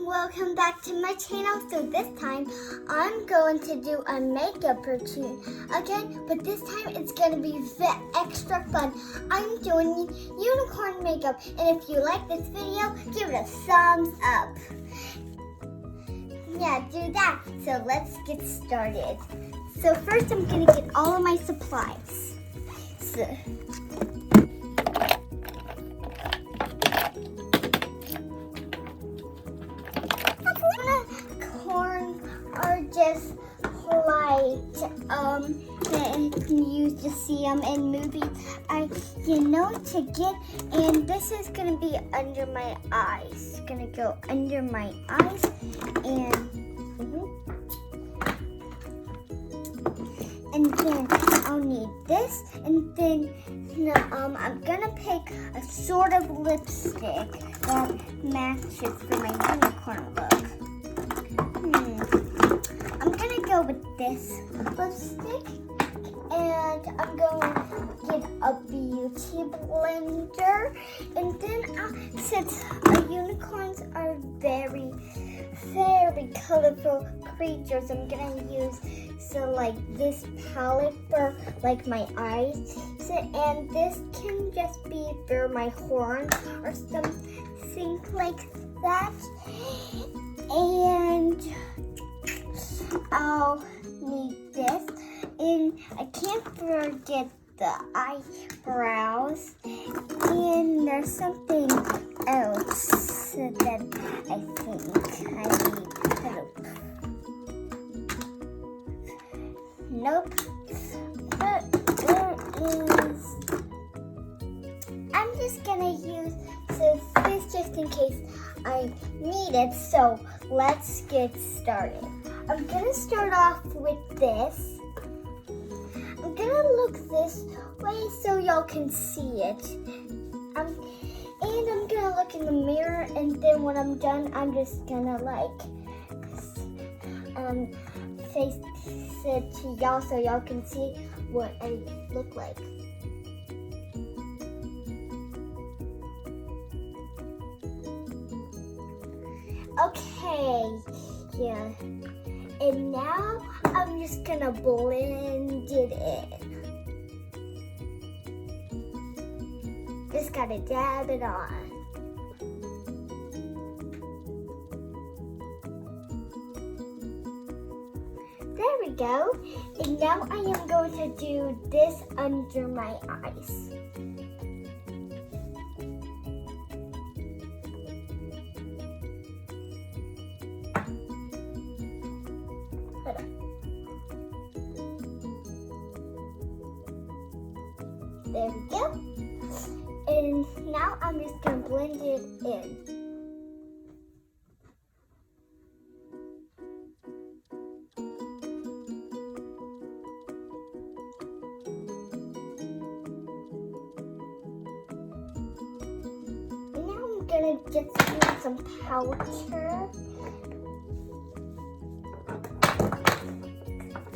welcome back to my channel. So this time I'm going to do a makeup routine again, but this time it's going to be extra fun. I'm doing unicorn makeup, and if you like this video, give it a thumbs up. Yeah, do that. So let's get started. So first I'm going to get all of my supplies. Corn are just like you used to see them in movies. To get, and this is gonna be under my eyes. Gonna go under my eyes, and then I'll need this, and then I'm gonna pick a sort of lipstick that matches for my unicorn look. I'm gonna go with this lipstick, and I'm going to get a beauty blender, and then since unicorns are very, very colorful creatures, I'm gonna use like this palette for like my eyes, and this can just be for my horn or something like that. And I'll need this, and I can't forget the eyebrows, and there's something else that I think I need. Nope. But there is. I'm just gonna use this just in case I need it. So let's get started. I'm gonna start off with this. I'm gonna look this way so y'all can see it. And I'm gonna look in the mirror, and then when I'm done, I'm just gonna face it to y'all so y'all can see what I look like. Okay, yeah. And now I'm just gonna blend it in. Just gotta dab it on. There we go. And now I am going to do this under my eyes. There we go. And now I'm just going to blend it in. And now I'm going to just use some powder.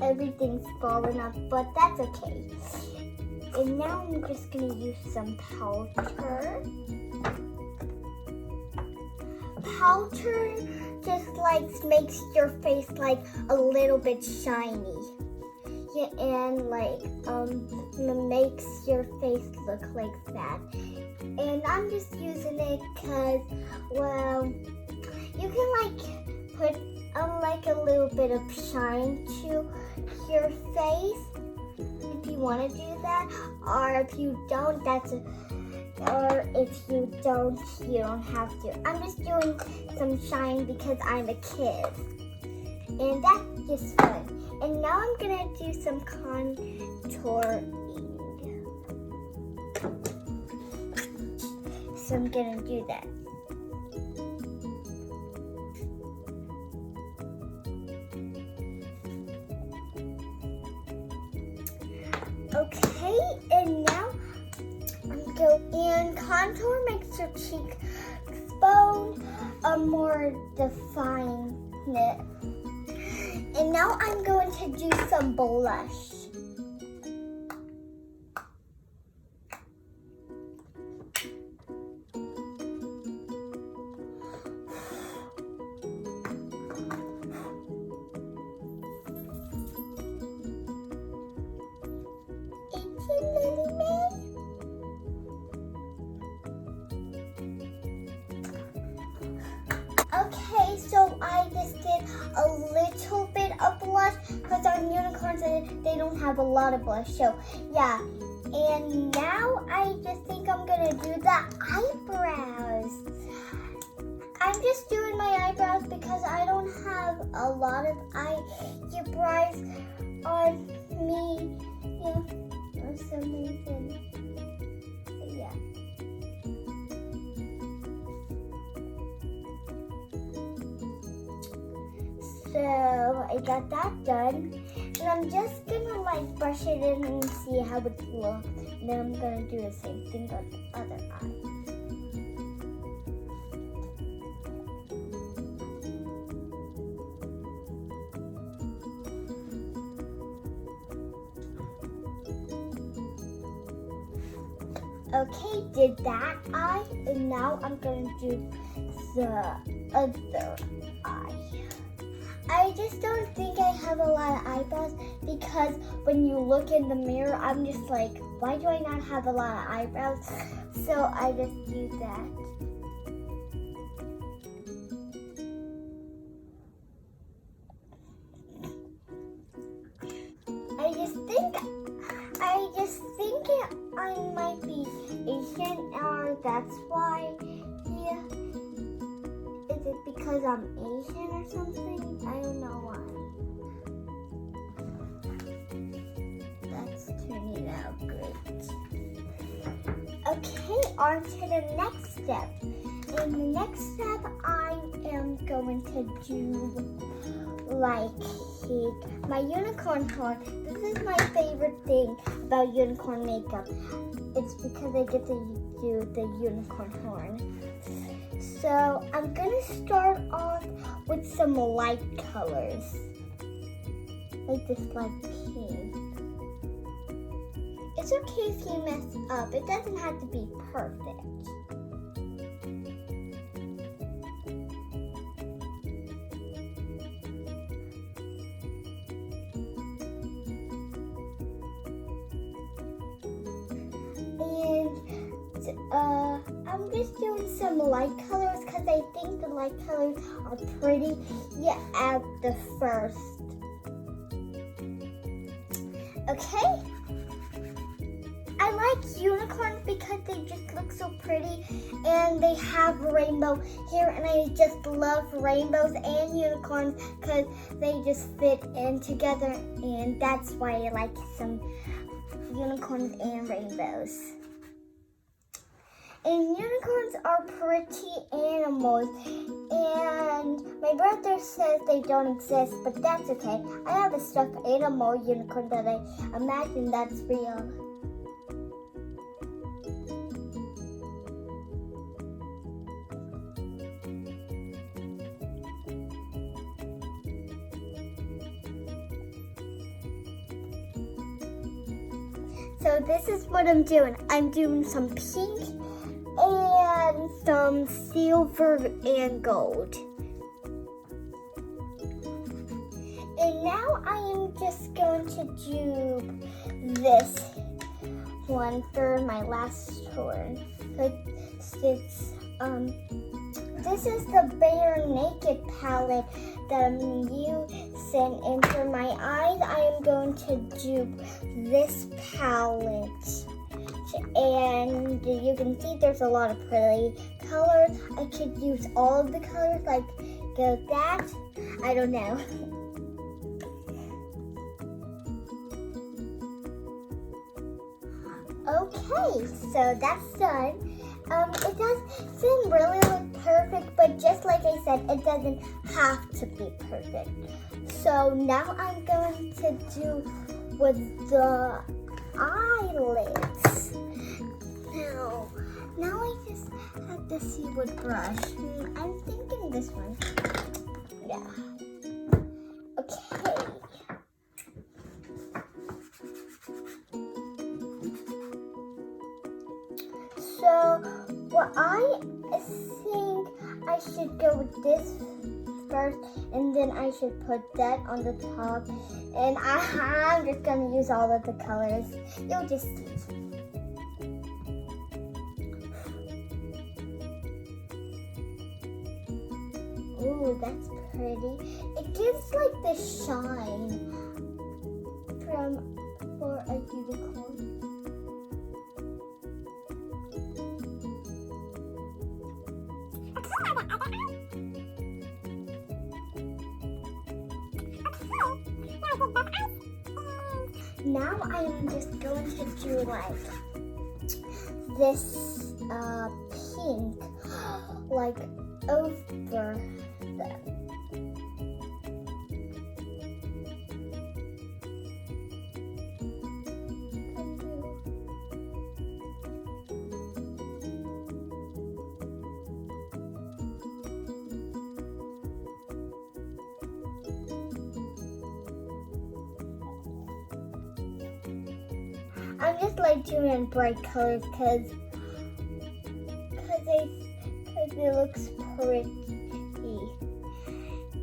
Everything's falling off, but that's okay. And now I'm just gonna use some powder. Powder just makes your face a little bit shiny. Yeah, and makes your face look like that. And I'm just using it because, well, you can put a little bit of shine to your face. If you want to do that, or if you don't, you don't have to. I'm just doing some shine because I'm a kid, and that's just fun. And now I'm gonna do some contouring. So I'm gonna do that. Okay, and now and contour makes your cheekbone more defined. And now I'm going to do some blush. unicorns, they don't have a lot of blush. So yeah, and now I just think I'm gonna do the eyebrows. I'm just doing my eyebrows because I don't have a lot of eyebrows on me, for some reason. So yeah. So I got that done, and I'm just gonna like brush it in and see how it looks. And then I'm gonna do the same thing on the other eye. Okay, did that eye, and now I'm gonna do the other eye. I just don't think I have a lot of eyebrows because when you look in the mirror, I'm just like, why do I not have a lot of eyebrows? So I just do that. I just think I might be Asian, or that's why. Yeah. Is it because I'm Asian or something? I don't know why. That's turning out great. Okay, on to the next step. In the next step, I am going to do like my unicorn horn. This is my favorite thing about unicorn makeup. It's because I get to do the unicorn horn. So I'm gonna start off with some light colors, like this light pink. It's okay if you mess up. It doesn't have to be perfect. I'm just doing some light colors because I think the light colors are pretty at the first. Okay? I like unicorns because they just look so pretty and they have rainbow hair, and I just love rainbows and unicorns because they just fit in together, and that's why I like some unicorns and rainbows. And unicorns are pretty animals, and my brother says they don't exist, but that's okay. I have a stuffed animal unicorn that I imagine that's real. So this is what I'm doing. I'm doing some pink and some silver and gold. And now I am just going to do this one for my last turn. This is the Bare Naked palette that I'm using, and for my eyes I am going to do this palette. And you can see there's a lot of pretty colors. I could use all of the colors, like that. I don't know. Okay, so that's done. It does seem really look perfect, but just like I said, it doesn't have to be perfect. So now I'm going to do with the eyelids. Now I just have to see what brush. I'm thinking this one. Yeah. Okay. So, what I think I should go with this first, and then I should put that on the top. And I'm just gonna use all of the colors. You'll just see. Ooh, that's pretty. It gives like the shine. for a unicorn. Now I am just going to do like this pink, like over them. I'm just like doing bright colors because it looks pretty,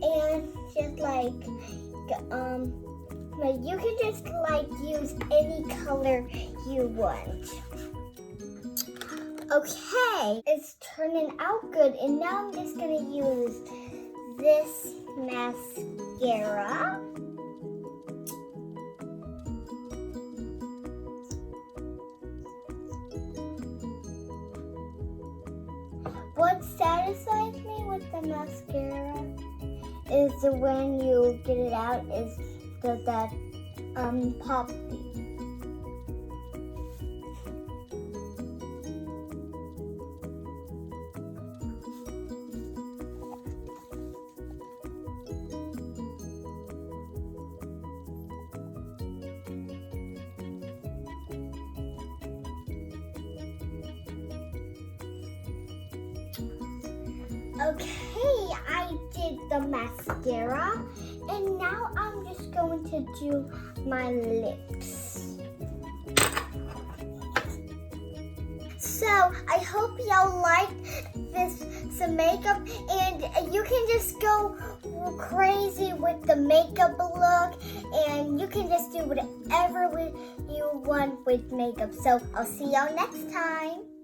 and just like you can just like use any color you want. Okay, it's turning out good, and now I'm just gonna use this mascara. What satisfies me with the mascara is when you get it out is that pop beat. Okay, I did the mascara, and now I'm just going to do my lips. So I hope y'all liked some makeup, and you can just go crazy with the makeup look, and you can just do whatever you want with makeup. So I'll see y'all next time.